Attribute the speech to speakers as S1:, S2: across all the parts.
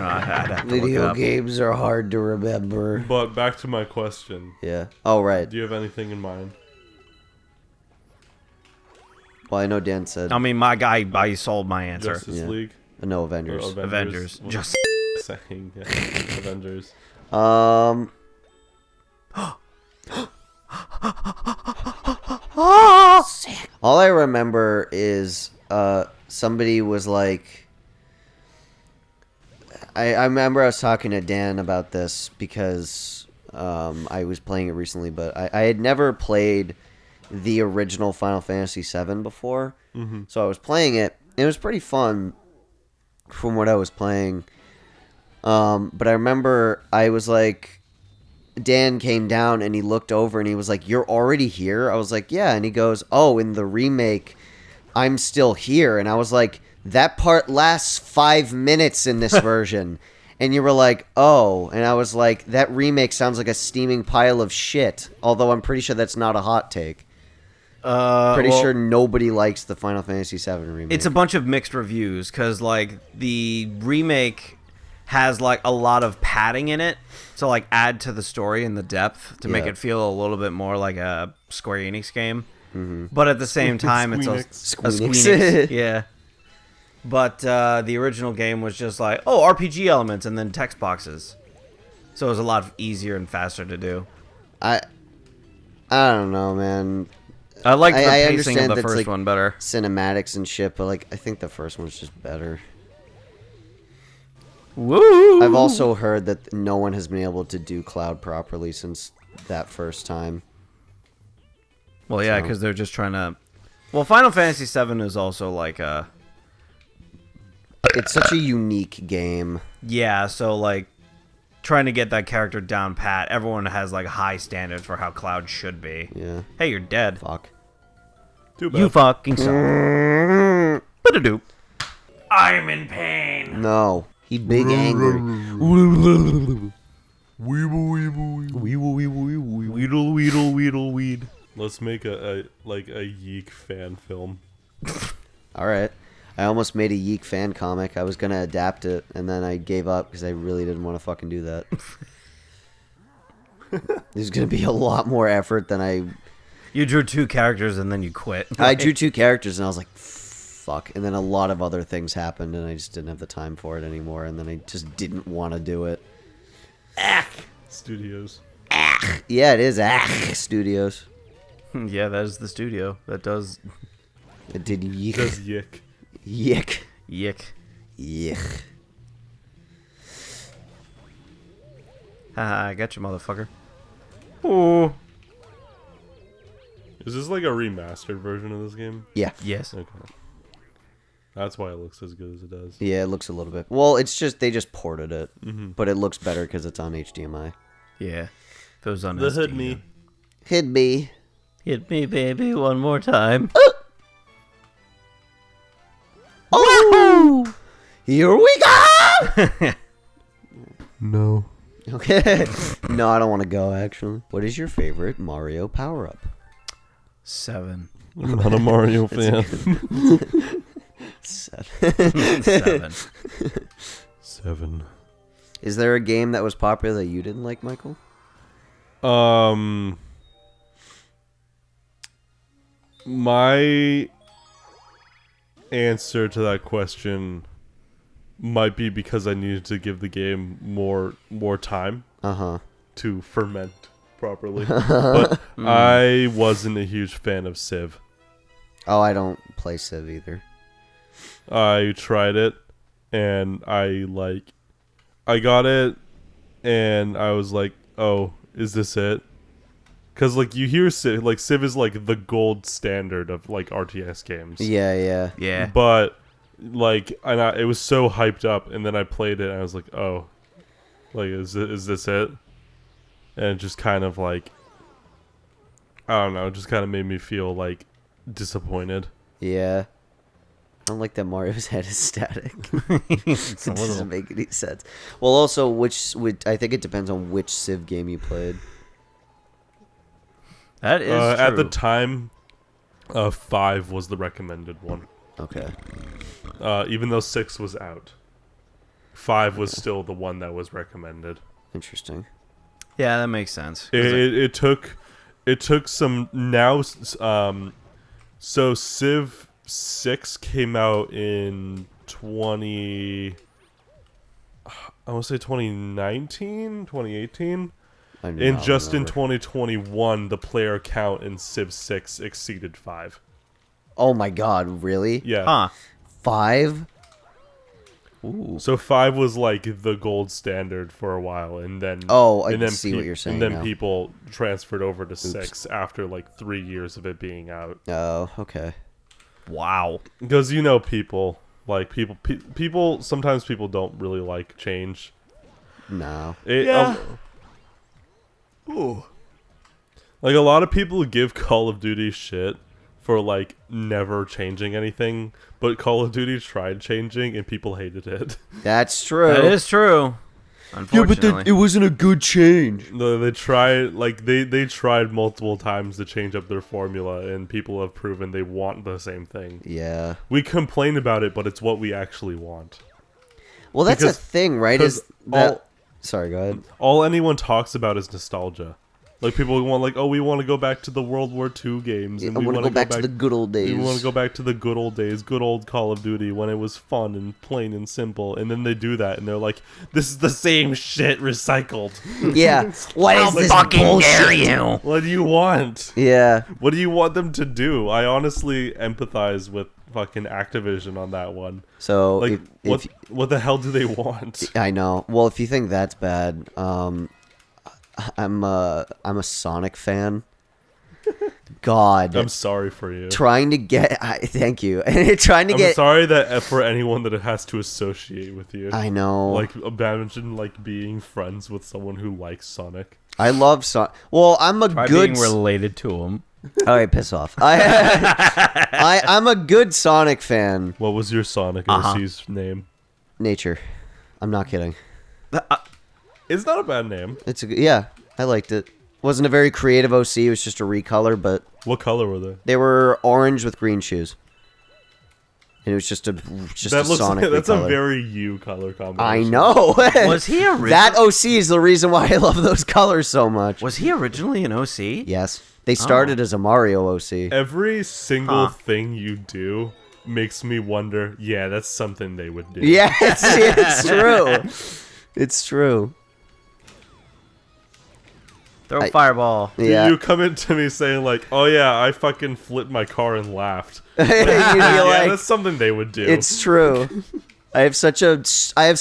S1: I'd have to look it
S2: Video
S1: up.
S2: games are hard to remember.
S3: But back to my question.
S2: Yeah. Oh, right.
S3: Do you have anything in mind?
S2: Well, I know Dan said...
S1: I mean, my guy, I sold my answer.
S3: Justice League?
S2: No, Avengers.
S3: Or
S1: Avengers. Just
S3: saying, yeah. Avengers.
S2: All I remember is somebody was like... I remember I was talking to Dan about this because I was playing it recently, but I had never played the original Final Fantasy VII before.
S3: Mm-hmm.
S2: So I was playing it. It was pretty fun from what I was playing. But I remember I was like... Dan came down and he looked over and he was like, "You're already here?" I was like, "Yeah." And he goes, "Oh, in the remake, I'm still here." And I was like, "That part lasts 5 minutes in this version." And you were like, "Oh." And I was like, "That remake sounds like a steaming pile of shit." Although I'm pretty sure that's not a hot take. Pretty sure nobody likes the Final Fantasy VII remake.
S1: it's a bunch of mixed reviews because, like, the remake has, like, a lot of padding in it to, like, add to the story and the depth to make it feel a little bit more like a Square Enix game.
S2: Mm-hmm.
S1: But at the same time, it's a
S2: Squeenix.
S1: yeah. But the original game was just like, oh, RPG elements and then text boxes. So it was a lot easier and faster to do.
S2: I don't know, man.
S1: I like the
S2: I
S1: pacing of
S2: understand
S1: the
S2: that's,
S1: first
S2: like,
S1: one better.
S2: Cinematics and shit, but like I think the first one's just better.
S1: Woo!
S2: I've also heard that no one has been able to do Cloud properly since that first time.
S1: Well, yeah, because they're just trying to... Well, Final Fantasy VII is also like a...
S2: It's such a unique game.
S1: Yeah, so, like, trying to get that character down pat, everyone has, like, high standards for how Cloud should be.
S2: Yeah.
S1: Hey, you're dead.
S2: Fuck.
S3: Too bad.
S1: You fucking suck. Ba-da-doo. I'm in pain.
S2: No. He big angry.
S1: Weedle, weed.
S3: Let's make a Yeek fan film.
S2: Alright. I almost made a Yeek fan comic. I was gonna adapt it, and then I gave up because I really didn't want to fucking do that. There's gonna be a lot more effort than I...
S1: You drew 2 characters and then you quit.
S2: I drew 2 characters, and I was like, fuck. And then a lot of other things happened, and I just didn't have the time for it anymore, and then I just didn't want to do it.
S3: Studios.
S2: Yeah, it is Studios.
S1: Yeah, that is the studio. That does...
S2: It did Yeek.
S3: Does Yick.
S2: Yick.
S1: Yick.
S2: Yick.
S1: Haha, I got you, motherfucker. Ooh.
S3: Is this like a remastered version of this game?
S2: Yeah.
S1: Yes.
S3: Okay. That's why it looks as good as it does.
S2: Yeah, it looks a little bit... Well, it's just... They just ported it.
S3: Mm-hmm.
S2: But it looks better because it's on HDMI.
S1: Yeah. If it was on
S3: The
S1: SD,
S3: hood me.
S2: Hit me.
S1: Hit me, baby, one more time.
S2: Oh! Here we go!
S3: No.
S2: Okay. No, I don't want to go, actually. What is your favorite Mario power-up?
S1: 7.
S3: I'm not a Mario fan.
S2: 7.
S1: 7.
S3: 7.
S2: Is there a game that was popular that you didn't like, Michael?
S3: My answer to that question might be because I needed to give the game more time to ferment properly. But I wasn't a huge fan of Civ.
S2: Oh, I don't play Civ either.
S3: I tried it and I got it and I was like, oh, is this it? Because, like, you hear Civ, like, Civ is, like, the gold standard of, like, RTS games.
S2: Yeah.
S1: Yeah.
S3: But, like, it was so hyped up, and then I played it, and I was like, oh, like, is this it? And it just kind of, like, I don't know, it just kind of made me feel, like, disappointed.
S2: Yeah. I don't like that Mario's head is static. It doesn't make any sense. Well, also, I think it depends on which Civ game you played.
S1: That is true.
S3: At the time, 5 was the recommended one.
S2: Okay.
S3: Even though 6 was out. 5 was still the one that was recommended.
S2: Interesting.
S1: Yeah, that makes sense.
S3: It took some now. So Civ 6 came out in 2018. And just in 2021, the player count in Civ 6 exceeded 5.
S2: Oh my god, really?
S3: Yeah.
S1: Huh.
S2: 5?
S1: Ooh.
S3: So 5 was like the gold standard for a while, and then
S2: see what you're saying
S3: And then
S2: now.
S3: people transferred over to 6 after like 3 years of it being out.
S2: Oh, okay.
S1: Wow.
S3: Because people like people sometimes people don't really like change.
S2: No.
S1: Ooh.
S3: Like a lot of people give Call of Duty shit for like never changing anything, but Call of Duty tried changing and people hated it.
S2: That's true.
S1: That is true. Unfortunately.
S2: it wasn't a good change.
S3: No, they tried they tried multiple times to change up their formula, and people have proven they want the same thing.
S2: Yeah.
S3: We complain about it, but it's what we actually want.
S2: Well, that's
S3: Because-
S2: a thing, right? Is that... Sorry, go ahead.
S3: All anyone talks about is nostalgia. Like people want we want to go back to the World War II games, and
S2: I
S3: we
S2: want to go back to the good old days.
S3: We want to go back to the good old days, good old Call of Duty when it was fun and plain and simple. And then they do that, and they're like, "This is the same shit recycled."
S2: Yeah. What is this bullshit?
S1: you?
S3: What do you want?
S2: Yeah.
S3: What do you want them to do? I honestly empathize with fucking Activision on that one.
S2: So,
S3: Like,
S2: if
S3: what the hell do they want?
S2: I know. Well, if you think that's bad, I'm a Sonic fan. God.
S3: I'm sorry for you.
S2: Trying to get... thank you. Trying to
S3: I'm
S2: get...
S3: sorry that for anyone that it has to associate with you.
S2: I know.
S3: Like, imagine like being friends with someone who likes Sonic.
S2: I love Sonic. Well, I'm a
S1: Try
S2: good...
S1: being related to him.
S2: All right, piss off. I'm a good Sonic fan.
S3: What was your Sonic OC's name?
S2: Nature. I'm not kidding.
S3: It's not a bad name.
S2: It's a, yeah, I liked it. Wasn't a very creative OC. It was just a recolor, but
S3: What color were they?
S2: they were orange with green shoes. And it was just a Sonic
S3: Like, that's
S2: recolor.
S3: a very you color combination.
S2: I know.
S1: Was he originally?
S2: That OC is the reason why I love those colors so much.
S1: Was he originally an OC?
S2: Yes. They started as a Mario OC.
S3: Every single thing you do makes me wonder, yeah, that's something they would do.
S2: Yeah, it's true. It's true.
S1: Throw a fireball.
S2: Yeah.
S3: You come into me saying like, oh yeah, I fucking flipped my car and laughed.
S2: You'd be
S3: Yeah,
S2: like,
S3: that's something they would do.
S2: it's true. I have such a I have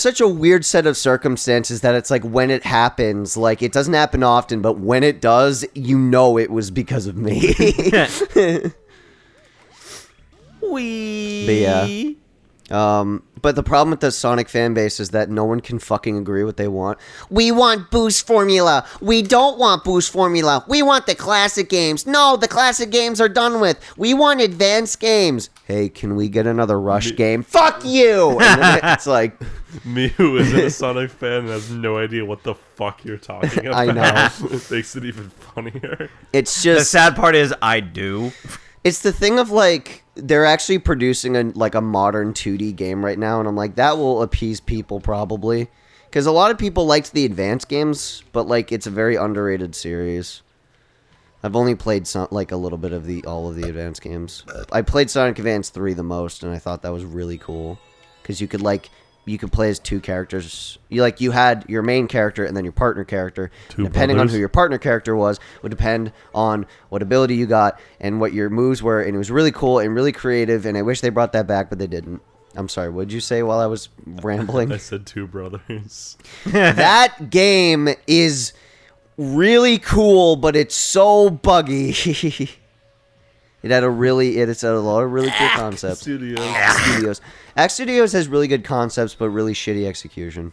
S2: such a weird set of circumstances that it's like when it happens, like it doesn't happen often, but when it does, you know it was because of me.
S1: Wee.
S2: But yeah. But the problem with the Sonic fan base is that no one can fucking agree what they want. We want boost formula. We don't want boost formula. We want the classic games. No, the classic games are done with. We want advanced games. Hey, can we get another Rush game? Fuck you! And then it's like...
S3: Me, who isn't a Sonic fan and has no idea what the fuck you're talking about.
S2: I know.
S3: It makes it even funnier.
S2: It's
S1: The
S2: just...
S1: sad part is I do.
S2: It's the thing of like they're actually producing a modern 2D game right now, and I'm like that will appease people probably because a lot of people liked the advanced games, but like it's a very underrated series. I've only played a little bit of all of the advanced games. I played Sonic Advance 3 the most, and I thought that was really cool because you could play as two characters. You had your main character and then your partner character. Depending on who your partner character was, would depend on what ability you got and what your moves were. And it was really cool and really creative. And I wish they brought that back, but they didn't. I'm sorry. What did you say while I was rambling?
S3: I said two brothers.
S2: That game is really cool, but it's so buggy. It had a lot of really cool concepts.
S3: Studios.
S2: Act Studios has really good concepts, but really shitty execution.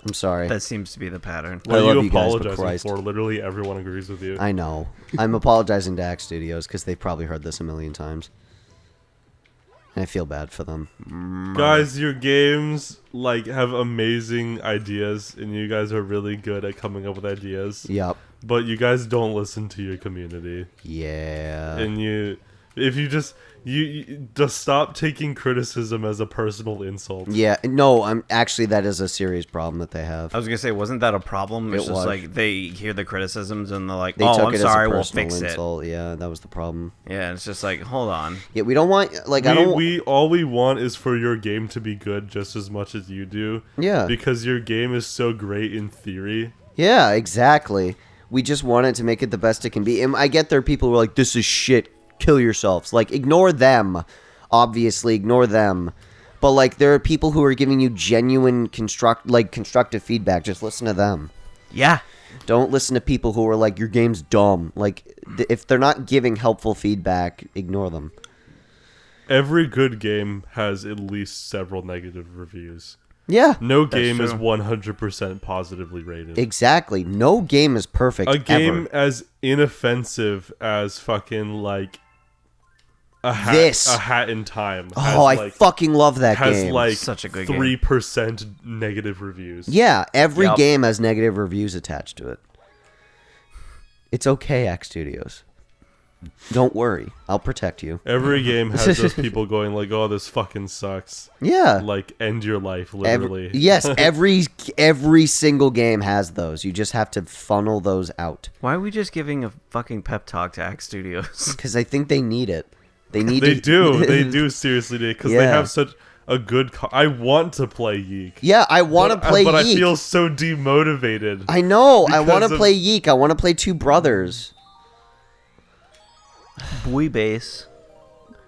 S2: I'm sorry.
S1: That seems to be the pattern.
S2: I
S3: What
S2: love
S3: are you
S2: you guys, but
S3: apologizing
S2: Christ.
S3: for? Literally everyone agrees with you.
S2: I know. I'm apologizing to Act Studios because they've probably heard this a million times. And I feel bad for them.
S3: Guys, your games have amazing ideas, and you guys are really good at coming up with ideas.
S2: Yep.
S3: But you guys don't listen to your community,
S2: Yeah.
S3: and If you just stop taking criticism as a personal insult.
S2: Yeah, no, actually that is a serious problem that they have.
S1: I was gonna say, wasn't that a problem? It's
S2: It
S1: just
S2: was.
S1: like they hear the criticisms and they're like,
S2: They
S1: "Oh,
S2: took
S1: I'm
S2: it
S1: sorry,
S2: as a
S1: we'll
S2: personal
S1: fix
S2: insult. Yeah, that was the problem.
S1: it." Yeah, it's just like, hold on.
S2: Yeah, we don't want like I don't.
S3: We all we want is for your game to be good just as much as you do.
S2: Yeah.
S3: Because your game is so great in theory.
S2: Yeah, exactly. We just want it to make it the best it can be. And I get there are people who are like, "This is shit. Kill yourselves." Like, ignore them. Obviously, ignore them. But like, there are people who are giving you genuine constructive feedback. Just listen to them.
S1: Yeah.
S2: Don't listen to people who are like, "Your game's dumb." Like, if they're not giving helpful feedback, ignore them.
S3: Every good game has at least several negative reviews.
S2: Yeah.
S3: No game
S1: true.
S3: is 100% positively rated.
S2: Exactly. No game is perfect.
S3: A game
S2: ever.
S3: as inoffensive as fucking like a hat in time.
S2: Oh, I fucking love that
S3: has
S2: game.
S3: like
S1: Such a good game.
S3: 3% negative reviews.
S2: Yeah, every
S1: Yep.
S2: game has negative reviews attached to it. It's okay, X Studios. Don't worry. I'll protect you.
S3: Every game has those people going like, "Oh, this fucking sucks."
S2: Yeah.
S3: Like, end your life, literally.
S2: Yes, every single game has those. You just have to funnel those out.
S1: Why are we just giving a fucking pep talk to Axe Studios?
S2: Because I think they need it. They need
S3: They
S2: to...
S3: do. They do seriously do because they
S2: Yeah.
S3: have such a good. I want to play Yeek.
S2: Yeah, I want to play
S3: but
S2: Yeek.
S3: I feel so demotivated.
S2: I know. I want to
S3: because of-
S2: play Yeek. I want to play Two Brothers.
S1: Boy base.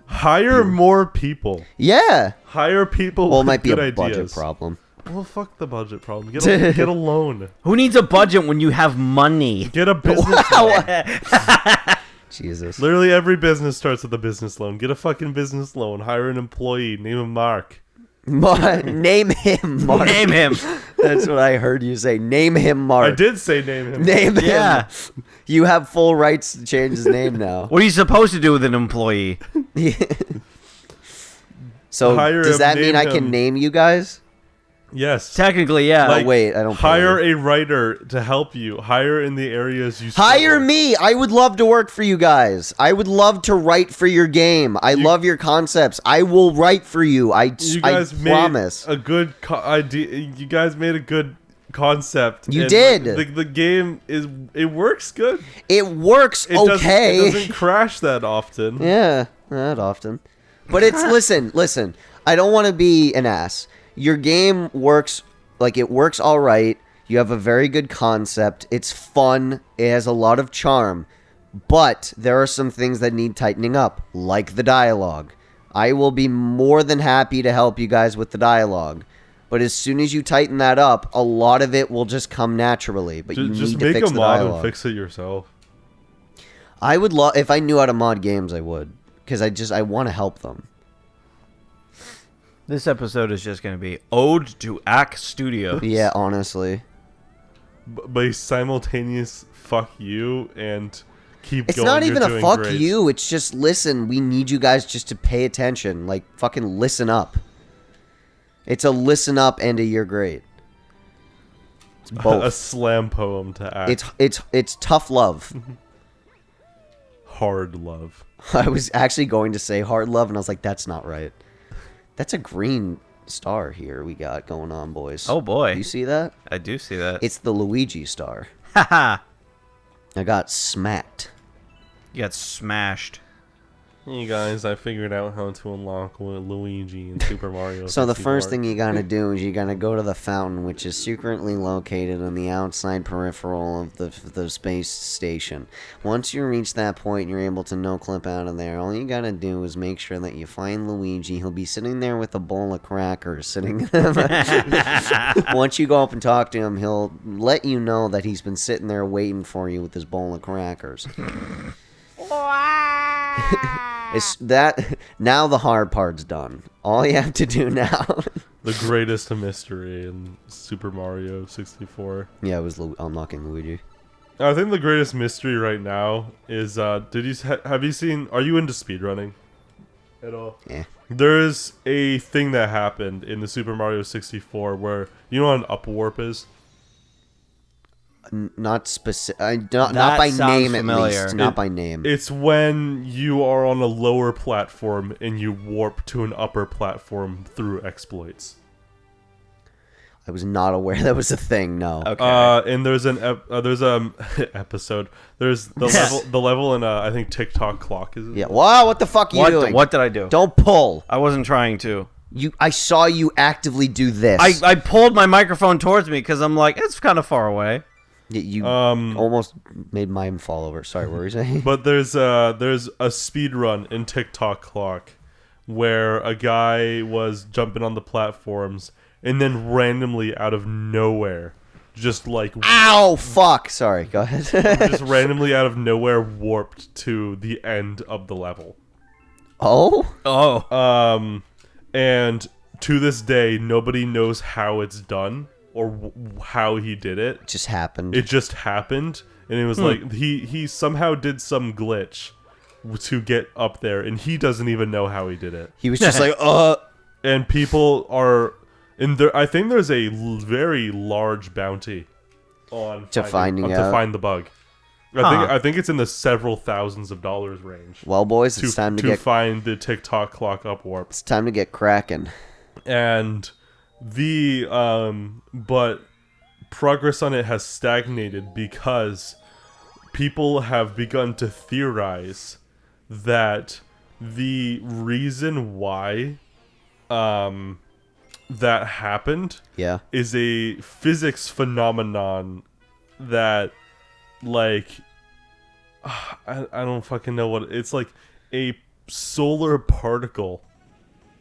S3: Hire more people.
S2: Yeah.
S3: Hire people.
S2: Well, it
S3: with
S2: might be a
S3: good
S2: budget
S3: ideas.
S2: problem.
S3: Well, fuck the budget problem. Get a loan.
S1: Who needs a budget when you have money?
S3: Get a business loan.
S2: Jesus.
S3: Literally every business starts with a business loan. Get a fucking business loan. Hire an employee. Name him Mark.
S2: Name him Mark.
S1: Name him.
S2: That's what I heard you say. Name him Mark.
S3: I did say name him.
S2: Name him.
S1: Yeah.
S2: You have full rights to change his name now.
S1: What are you supposed to do with an employee?
S2: So
S3: Hire
S2: does
S3: him,
S2: that mean
S3: name
S2: I can
S3: him.
S2: name you guys?
S3: Yes.
S1: Technically, yeah.
S2: Like- wait, I don't pay
S3: Hire a writer to help you. Hire in the areas you struggle.
S2: Hire me. I would love to work for you guys. I would love to write for your game. I love your concepts. I will write for you.
S3: You guys made
S2: promise.
S3: a good idea. You guys made a good concept.
S2: You
S3: and
S2: did.
S3: The game it works good.
S2: It works
S3: It
S2: okay.
S3: doesn't crash that often.
S2: Yeah, not often. But it's listen. I don't want to be an ass. Your game works it works all right. You have a very good concept. It's fun. It has a lot of charm. But there are some things that need tightening up, like the dialogue. I will be more than happy to help you guys with the dialogue. But as soon as you tighten that up, a lot of it will just come naturally. But you
S3: Just
S2: need to
S3: make
S2: fix
S3: a
S2: the
S3: mod
S2: dialogue.
S3: and fix it yourself.
S2: I would love if I knew how to mod games. I would, because I want to help them.
S1: This episode is just going to be Ode to Axe Studios.
S2: Yeah, honestly.
S3: But simultaneous fuck you and keep
S2: It's
S3: going.
S2: not
S3: You're
S2: even a
S3: doing
S2: fuck
S3: great.
S2: you. It's just listen. We need you guys just to pay attention. Like fucking listen up. It's a listen up and a you're great. It's
S3: A
S2: both.
S3: slam poem to act.
S2: It's tough love.
S3: Hard love.
S2: I was actually going to say hard love, and I was like, that's not right. That's a green star here we got going on, boys.
S1: Oh, boy.
S2: You see that?
S1: I do see that.
S2: It's the Luigi Star.
S1: Haha.
S2: I got smacked.
S1: You got smashed.
S3: Hey guys, I figured out how to unlock Luigi in Super Mario.
S2: So the
S3: 64.
S2: first thing you gotta do is you gotta go to the fountain, which is secretly located on the outside peripheral of the space station. Once you reach that point, you're able to no-clip out of there. All you gotta do is make sure that you find Luigi. He'll be sitting there with a bowl of crackers sitting. Once you go up and talk to him, he'll let you know that he's been sitting there waiting for you with his bowl of crackers. It's that now the hard part's done. All you have to do now.
S3: The greatest mystery in Super Mario 64.
S2: Yeah, it was unlocking Luigi.
S3: I think the greatest mystery right now is have you seen? Are you into speedrunning at all?
S2: Yeah.
S3: There's a thing that happened in the Super Mario 64 where you know what an up warp is.
S2: Not specific. Not
S1: That
S2: by
S1: sounds
S2: name,
S1: familiar.
S2: at least. Not by name.
S3: It's when you are on a lower platform and you warp to an upper platform through exploits.
S2: I was not aware that was a thing. No.
S1: Okay.
S3: And there's episode. There's the level in I think TikTok clock is it?
S2: Yeah. Wow. What the fuck are you doing?
S1: What did I do?
S2: Don't pull.
S1: I wasn't trying to.
S2: I saw you actively do this.
S1: I pulled my microphone towards me because I'm like, it's kind of far away.
S2: You almost made mine fall over. Sorry, what were you saying?
S3: But there's a speed run in TikTok clock where a guy was jumping on the platforms and then randomly out of nowhere, just like
S2: Ow! Fuck. Sorry. Go ahead.
S3: just randomly out of nowhere warped to the end of the level.
S2: Oh.
S3: And to this day, nobody knows how it's done or how he did it.
S2: It just happened.
S3: It just happened, and it was like he somehow did some glitch to get up there, and he doesn't even know how he did it.
S2: He was just like,
S3: And people are in there. I think there's a very large bounty on to find the bug. I think it's in the several thousands of dollars range.
S2: Well, boys, it's time to
S3: find the TikTok clock up warp.
S2: It's time to get cracking.
S3: And but progress on it has stagnated because people have begun to theorize that the reason why that happened is a physics phenomenon that like I don't fucking know what it's like. A solar particle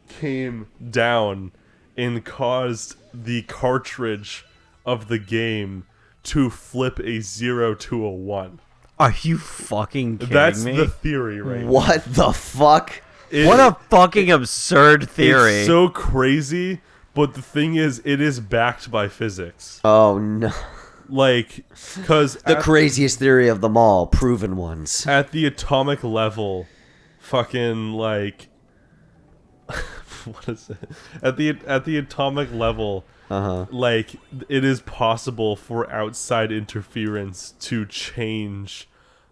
S3: came down and caused the cartridge of the game to flip a 0 to a 1.
S1: Are you fucking kidding
S3: That's
S1: me?
S3: the theory, right?
S2: What the fuck?
S1: What a fucking absurd theory.
S3: It's so crazy, but the thing is, it is backed by physics.
S2: Oh no.
S3: Like, because
S2: The craziest theory of them all, proven ones.
S3: at the atomic level, fucking like, what is it? At the atomic level, like it is possible for outside interference to change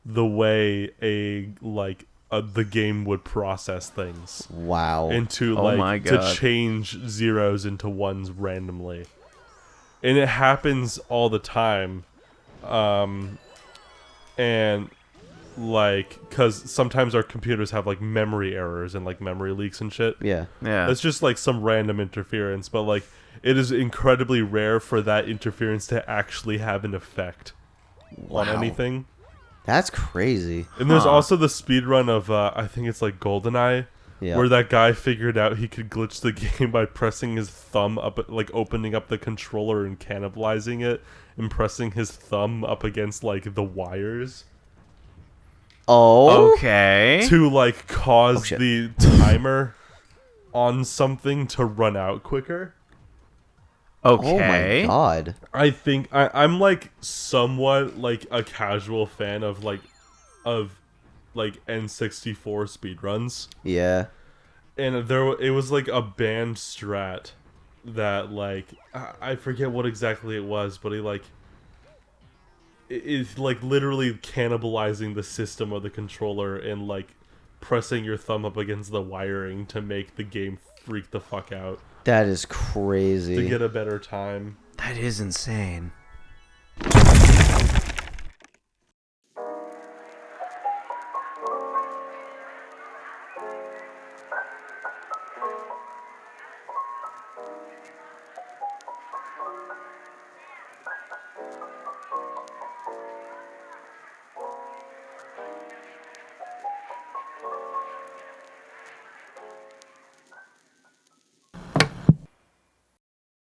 S3: the way the game would process things.
S2: Wow.
S3: And to to change zeros into ones randomly. And it happens all the time. And like, because sometimes our computers have like memory errors and like memory leaks and shit.
S2: Yeah.
S3: It's just like some random interference, but like it is incredibly rare for that interference to actually have an effect on anything.
S2: That's crazy.
S3: And there's also the speedrun of I think it's like GoldenEye, where that guy figured out he could glitch the game by pressing his thumb up, like opening up the controller and cannibalizing it, and pressing his thumb up against like the wires.
S2: Oh.
S1: Okay.
S3: To like cause the timer on something to run out quicker.
S1: Okay.
S2: Oh my god.
S3: I think I'm like somewhat like a casual fan of N64 speedruns.
S2: Yeah.
S3: And it was like a band strat that like I forget what exactly it was, but it's like literally cannibalizing the system of the controller and like pressing your thumb up against the wiring to make the game freak the fuck out.
S2: That is crazy.
S3: To get a better time.
S1: That is insane.